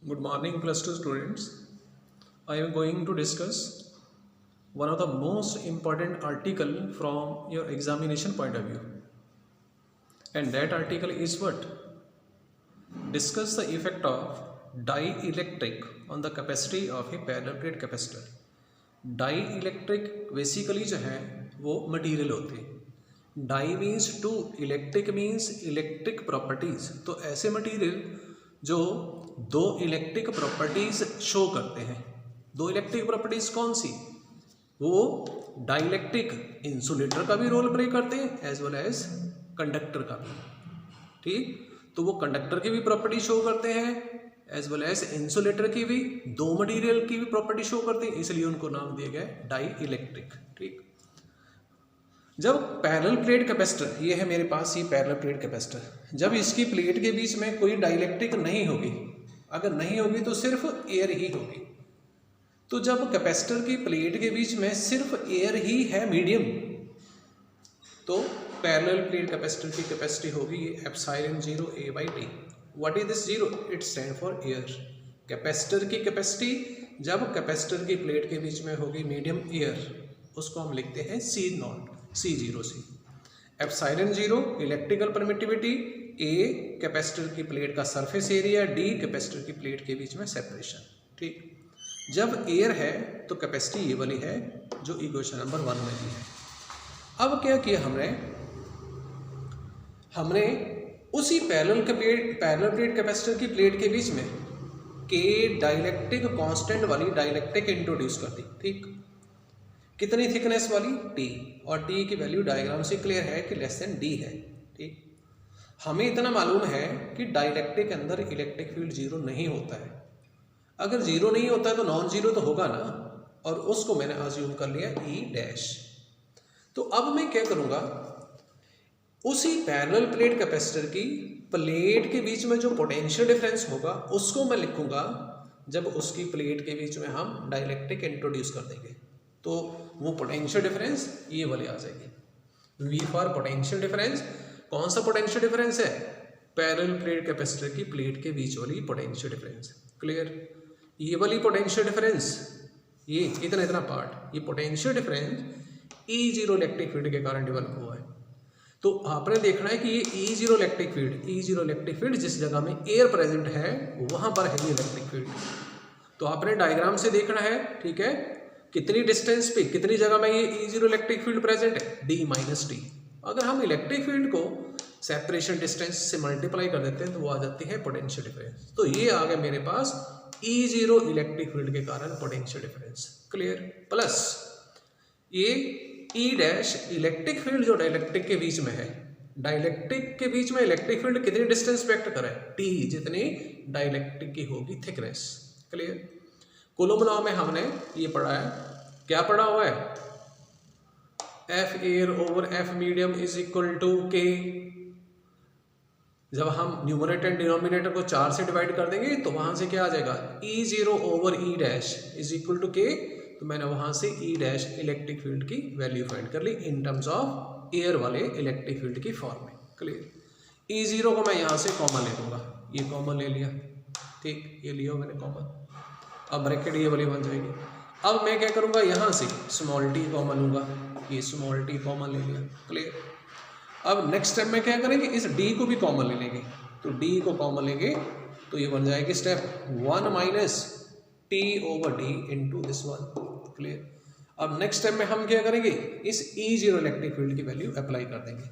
Good morning, plus two students. I am going to discuss one of the most important article from your examination point of view, and that article is what? Discuss the effect of dielectric on the capacity of a parallel plate capacitor. Dielectric basically जो है वो material होते हैं. Di means two, electric means electric properties. तो ऐसे material जो दो electric properties show करते हैं. दो इलेक्ट्रिक प्रॉपर्टीज कौन सी? वो डाइलेक्ट्रिक इंसुलेटर का भी रोल प्ले करते हैं एज वेल एज कंडक्टर का भी. ठीक, तो वो कंडक्टर की भी प्रॉपर्टी शो करते हैं एज वेल एज इंसुलेटर की भी, दो मटेरियल की भी प्रॉपर्टी शो करते हैं, इसलिए उनको नाम दिया गया डाई इलेक्ट्रिक. ठीक, जब पैरेलल प्लेट कैपेसिटर, ये है मेरे पास ये पैरेलल प्लेट कैपेसिटर, जब इसकी प्लेट के बीच में कोई डाइलेक्ट्रिक नहीं होगी, अगर नहीं होगी तो सिर्फ एयर ही होगी. तो जब कैपेसिटर की प्लेट के बीच में सिर्फ एयर ही है, मीडियम, तो पैरेलल प्लेट कैपेसिटर की कैपेसिटी होगी ये epsilon 0 A by T. What is this zero? It stand for air. Capacitor की कैपेसिटी जब कैपेसिटर की प्लेट के बीच में होगी मीडियम एयर, उसको हम लिखते हैं C0, C0. Epsilon 0 electrical permittivity, A capacitor की प्लेट का सरफेस एरिया, D कैपेसिटर की प्लेट के बीच में सेपरेशन. ठीक, जब एयर है तो कैपेसिटी ये वाली है जो इक्वेशन नंबर 1 में दी है. अब क्या किया हमने उसी पैरेलल प्लेट कैपेसिटर की प्लेट के बीच में के डाइलेक्ट्रिक कांस्टेंट वाली डाइलेक्ट्रिक इंट्रोड्यूस कर दी. ठीक, कितनी थिकनेस वाली? T, और T की वैल्यू डायग्राम से क्लियर है कि लेस देन D है. ठीक, हमें इतना मालूम है कि डाइलेक्ट्रिक के अंदर इलेक्ट्रिक फील्ड जीरो नहीं होता है. अगर जीरो नहीं होता है तो नॉन जीरो तो होगा ना, और उसको मैंने अज्यूम कर लिया E'. तो अब मैं क्या करूंगा, उसी पैरेलल प्लेट कैपेसिटर की प्लेट के बीच में जो पोटेंशियल डिफरेंस होगा उसको मैं लिखूंगा जब उसकी प्लेट के बीच में हम डाइलेक्ट्रिक इंट्रोड्यूस कर देंगे. तो वो पोटेंशियल डिफरेंस ये वाली आ जाएगी, V फॉर पोटेंशियल डिफरेंस. कौन सा पोटेंशियल डिफरेंस है? पैरेलल प्लेट कैपेसिटर की प्लेट के बीच वाली पोटेंशियल डिफरेंस. क्लियर? ये वाली पोटेंशियल डिफरेंस, ये इतना पार्ट, ये potential difference E0 electric field के कारण डेवलप हुआ है. तो आपने देखना है कि ये E0 इलेक्ट्रिक फील्ड जिस जगह में एयर प्रेजेंट है वहां पर है ये इलेक्ट्रिक फील्ड. तो आपने डायग्राम से देखना है. ठीक है, कितनी डिस्टेंस पे कितनी जगह में ये E0 इलेक्ट्रिक फील्ड प्रेजेंट है? D-T. अगर हम इलेक्ट्रिक फील्ड को सेपरेशन डिस्टेंस से मल्टीप्लाई कर देते हैं तो वो आ जाती है पोटेंशियल डिफरेंस. तो ये आ गया मेरे पास E0 इलेक्ट्रिक फील्ड के कारण पोटेंशियल डिफरेंस. क्लियर? प्लस ये E' इलेक्ट्रिक फील्ड जो डाइलेक्ट्रिक के बीच में है, डाइलेक्ट्रिक के बीच में इलेक्ट्रिक फील्ड कितनी डिस्टेंस पे एक्ट करे? T, जितनी डाइलेक्ट्रिक की होगी थिकनेस. क्लियर? कूलम लॉ में हमने ये पढ़ा है, क्या पढ़ा हुआ है? F air over F medium is equal to K. जब हम न्यूमरेटर एंड डिनोमिनेटर को 4 से डिवाइड कर देंगे तो वहां से क्या आ जाएगा? E0 over E' is equal to K. तो मैंने वहां से E' इलेक्ट्रिक फील्ड की वैल्यू फाइंड कर ली इन टर्म्स ऑफ एयर वाले इलेक्ट्रिक फील्ड की फॉर्म में. क्लियर? E0 को मैं यहाँ से कॉमन ले लूँगा, ये कॉमन ले लिया. ठीक, ये लिया मैंने कॉमन. अब ब्रैकेट ये वाली बन जाएगी. अब मैं क्या करूँगा, यहाँ से स्मॉल t कॉमन लूँगा, ये स्मॉल t कॉमन ले लिया. क्लियर? अब नेक्स्ट स्टेप में क्या करेंगे, इस d को भी कॉमन ले लेंगे. तो d को कॉमन लेंगे तो ये बन जाएगी step 1 minus t over d into this one. Clear? अब नेक्स्ट स्टेप में हम क्या करेंगे, इस E0 इलेक्ट्रिक फील्ड की वैल्यू अप्लाई कर देंगे.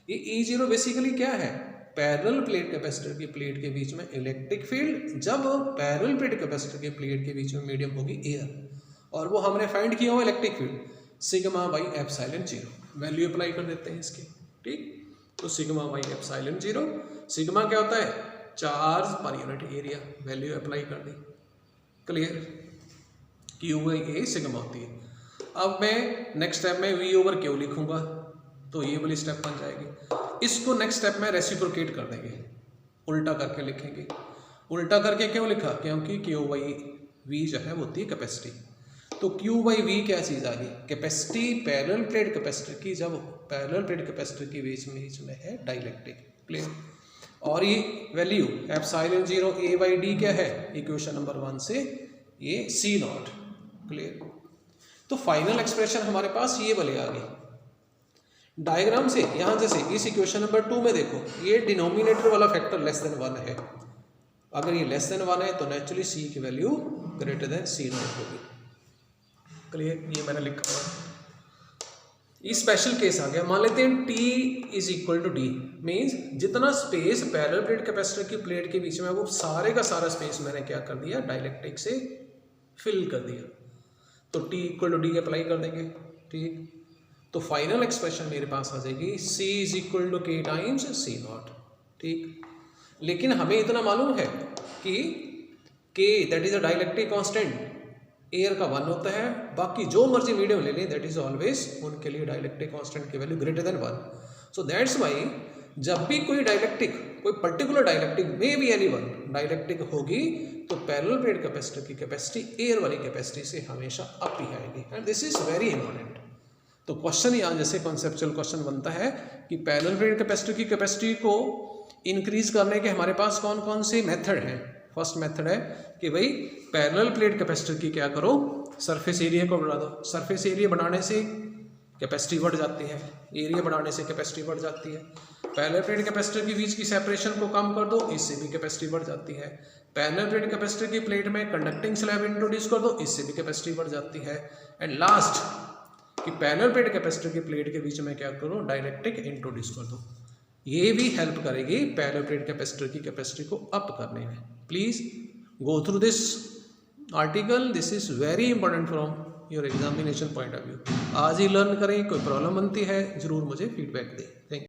ये E0 बेसिकली क्या है? पैरेलल प्लेट कैपेसिटर की प्लेट के बीच में इलेक्ट्रिक फील्ड जब पैरेलल प्लेट कैपेसिटर की प्लेट के बीच में मीडियम होगी एयर, और वो हमने फाइंड किया हुआ electric field sigma by epsilon 0. Value apply कर देते हैं इसकी. ठीक, तो सिग्मा बाई एप्सिलॉन 0, सिग्मा क्या होता है? Charge per unit area. Value apply कर दी. क्लियर? Q/A सिग्मा होती है. अब मैं नेक्स्ट स्टेप में V ओवर Q लिखूंगा, तो ये वाली स्टेप बन जाएगी. इसको नेक्स्ट स्टेप में रेसिप्रोकेट कर देंगे, उल्टा करके लिखेंगे. उल्टा करके क्यों लिखा? क्योंकि Q/V जो है वो होती है कैपेसिटी. तो Q/V क्या चीज़ आ गई? कैपेसिटी पैरेलल प्लेट कैपेसिटर की, जब पैरेलल प्लेट कैपेसिटर के बीच में है डाइलेक्ट्रिक. क्लियर? और ये value epsilon 0 a by D क्या है इक्वेशन नंबर 1 से ये C नॉट। क्लियर। तो फाइनल एक्सप्रेशन हमारे पास ये वाली आ गई डायग्राम से। यहाँ जैसे इस इक्वेशन नंबर 2 में देखो ये डिनोमिनेटर वाला फैक्टर लेस देन 1 है, अगर ये लेस देन 1 है तो नेचुरली C की value greater than C not होगी। क्लियर, ये मैंने लिखा हुआ। ये स्पेशल केस आ गया, मान लेते हैं T is equal to d, means जितना स्पेस पैरेलल प्लेट कैपेसिटर की प्लेट के बीच में वो सारे का सारा स्पेस मैंने क्या कर दिया डाइलेक्ट्रिक से फिल कर दिया, तो T equal to d apply कर देंगे। ठीक, तो फाइनल एक्सप्रेशन मेरे पास आ जाएगी C is equal to K times C naught. ठीक, लेकिन हमें इतना मालूम है कि K that is a dielectric constant air का 1 होता है, बाकी जो मर्जी मीडियम ले लें दैट इज ऑलवेज उनके लिए डाइलेक्ट्रिक कांस्टेंट की value greater than 1। So that's why जब भी कोई डाइलेक्ट्रिक, कोई particular dielectric may be any one dielectric होगी तो पैरेलल प्लेट कैपेसिटर की कैपेसिटी एयर वाली कैपेसिटी से हमेशा अप ही आएगी, and this is very important. तो क्वेश्चन यहाँ जैसे कॉन्सेप्चुअल क्वेश्चन बनता है कि पैरेलल प्लेट कैपेसिटर की कैपेसिटी को इंक्रीज करने के हमारे पास कौन कौन से मेथड हैं। फर्स्ट मेथड है कि भाई पैरेलल प्लेट कैपेसिटर की क्या करो सरफेस एरिया को बढ़ा दो। सरफेस एरिया बढ़ाने से कैपेसिटी बढ़ जाती है, एरिया बढ़ाने से कैपेसिटी बढ़ जाती है। पैरेलल प्लेट कैपेसिटर के बीच की सेपरेशन को कम कर दो, इससे भी कैपेसिटी बढ़ जाती है। पैरेलल प्लेट कैपेसिटर की प्लेट में कंडक्टिंग स्लैब इंट्रोड्यूस कर दो, इससे भी कैपेसिटी बढ़ जाती है। एंड लास्ट कि पैरेलल प्लेट कैपेसिटर की प्लेट के बीच में क्या करो डाइलेक्ट्रिक इंट्रोड्यूस कर दो, ये भी हेल्प करेगी पैरेलल प्लेट कैपेसिटर की कैपेसिटी को अप करने में। Please go through this article, this is very important from your examination point of view. आज ही लर्न करें, कोई प्रॉब्लम बनती है जरूर मुझे फीडबैक दें। Thank you.